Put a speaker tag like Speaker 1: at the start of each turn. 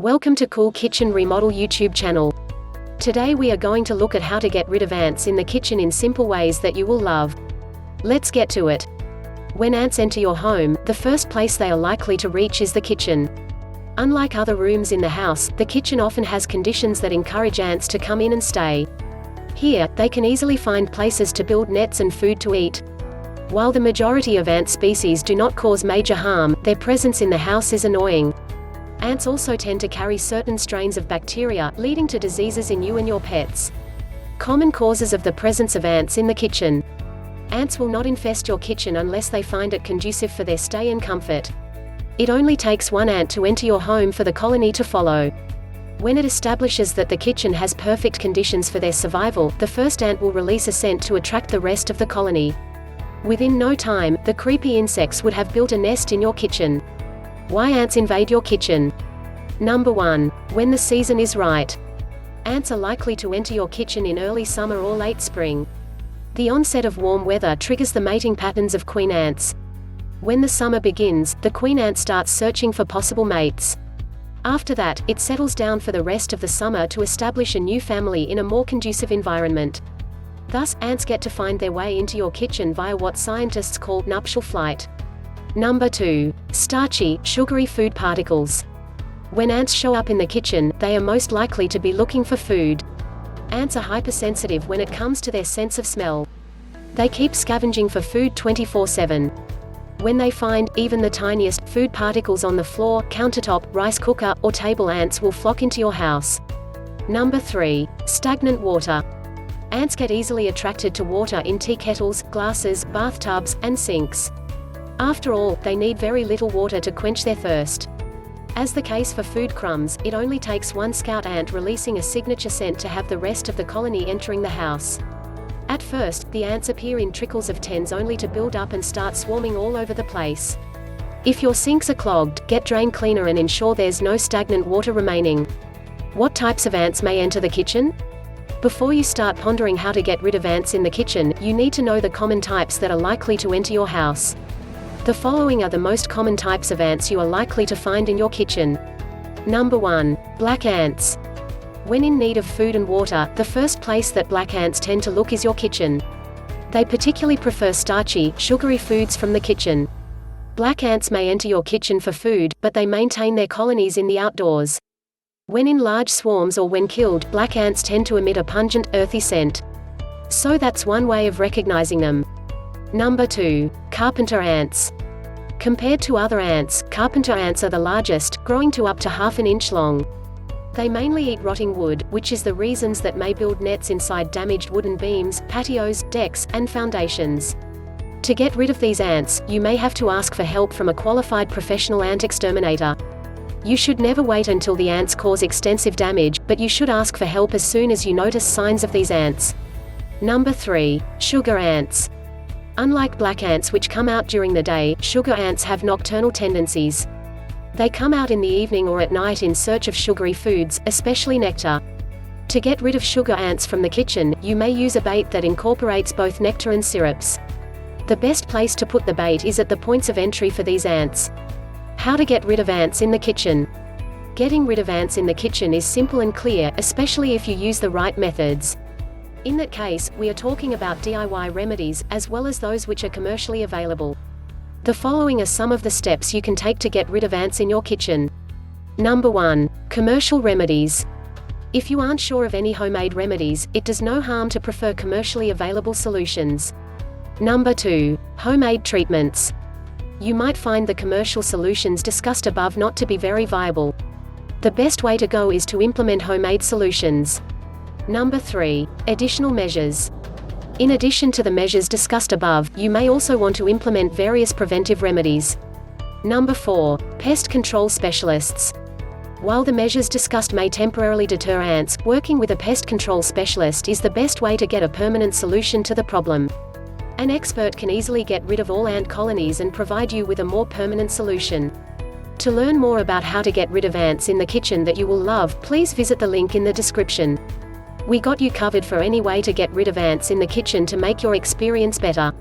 Speaker 1: Welcome to Cool Kitchen Remodel YouTube channel. Today we are going to look at how to get rid of ants in the kitchen in simple ways that you will love. Let's get to it. When ants enter your home, the first place they are likely to reach is the kitchen. Unlike other rooms in the house, the kitchen often has conditions that encourage ants to come in and stay. Here, they can easily find places to build nets and food to eat. While the majority of ant species do not cause major harm, their presence in the house is annoying. Ants also tend to carry certain strains of bacteria, leading to diseases in you and your pets. Common causes of the presence of ants in the kitchen. Ants will not infest your kitchen unless they find it conducive for their stay and comfort. It only takes one ant to enter your home for the colony to follow. When it establishes that the kitchen has perfect conditions for their survival, the first ant will release a scent to attract the rest of the colony. Within no time, the creepy insects would have built a nest in your kitchen. Why ants invade your kitchen? Number 1. When the season is right. Ants are likely to enter your kitchen in early summer or late spring. The onset of warm weather triggers the mating patterns of queen ants. When the summer begins, the queen ant starts searching for possible mates. After that, it settles down for the rest of the summer to establish a new family in a more conducive environment. Thus, ants get to find their way into your kitchen via what scientists call nuptial flight. Number 2. Starchy, sugary food particles. When ants show up in the kitchen, they are most likely to be looking for food. Ants are hypersensitive when it comes to their sense of smell. They keep scavenging for food 24/7. When they find, even the tiniest, food particles on the floor, countertop, rice cooker, or table, ants will flock into your house. Number 3. Stagnant water. Ants get easily attracted to water in tea kettles, glasses, bathtubs, and sinks. After all, they need very little water to quench their thirst. As the case for food crumbs, it only takes one scout ant releasing a signature scent to have the rest of the colony entering the house. At first, the ants appear in trickles of tens only to build up and start swarming all over the place. If your sinks are clogged, get drain cleaner and ensure there's no stagnant water remaining. What types of ants may enter the kitchen? Before you start pondering how to get rid of ants in the kitchen, you need to know the common types that are likely to enter your house. The following are the most common types of ants you are likely to find in your kitchen. Number 1. Black ants. When in need of food and water, the first place that black ants tend to look is your kitchen. They particularly prefer starchy, sugary foods from the kitchen. Black ants may enter your kitchen for food, but they maintain their colonies in the outdoors. When in large swarms or when killed, black ants tend to emit a pungent, earthy scent. So that's one way of recognizing them. Number 2. Carpenter ants. Compared to other ants, carpenter ants are the largest, growing to up to half an inch long. They mainly eat rotting wood, which is the reasons that may build nets inside damaged wooden beams, patios, decks, and foundations. To get rid of these ants, you may have to ask for help from a qualified professional ant exterminator. You should never wait until the ants cause extensive damage, but you should ask for help as soon as you notice signs of these ants. Number 3. Sugar ants. Unlike black ants which come out during the day, sugar ants have nocturnal tendencies. They come out in the evening or at night in search of sugary foods, especially nectar. To get rid of sugar ants from the kitchen, you may use a bait that incorporates both nectar and syrups. The best place to put the bait is at the points of entry for these ants. How to get rid of ants in the kitchen. Getting rid of ants in the kitchen is simple and clear, especially if you use the right methods. In that case, we are talking about DIY remedies, as well as those which are commercially available. The following are some of the steps you can take to get rid of ants in your kitchen. Number 1. Commercial remedies. If you aren't sure of any homemade remedies, it does no harm to prefer commercially available solutions. Number 2. Homemade treatments. You might find the commercial solutions discussed above not to be very viable. The best way to go is to implement homemade solutions. Number 3. Additional measures. In addition to the measures discussed above, you may also want to implement various preventive remedies. Number 4. Pest control specialists. While the measures discussed may temporarily deter ants, working with a pest control specialist is the best way to get a permanent solution to the problem. An expert can easily get rid of all ant colonies and provide you with a more permanent solution. To learn more about how to get rid of ants in the kitchen that you will love, please visit the link in the description. We got you covered for any way to get rid of ants in the kitchen to make your experience better.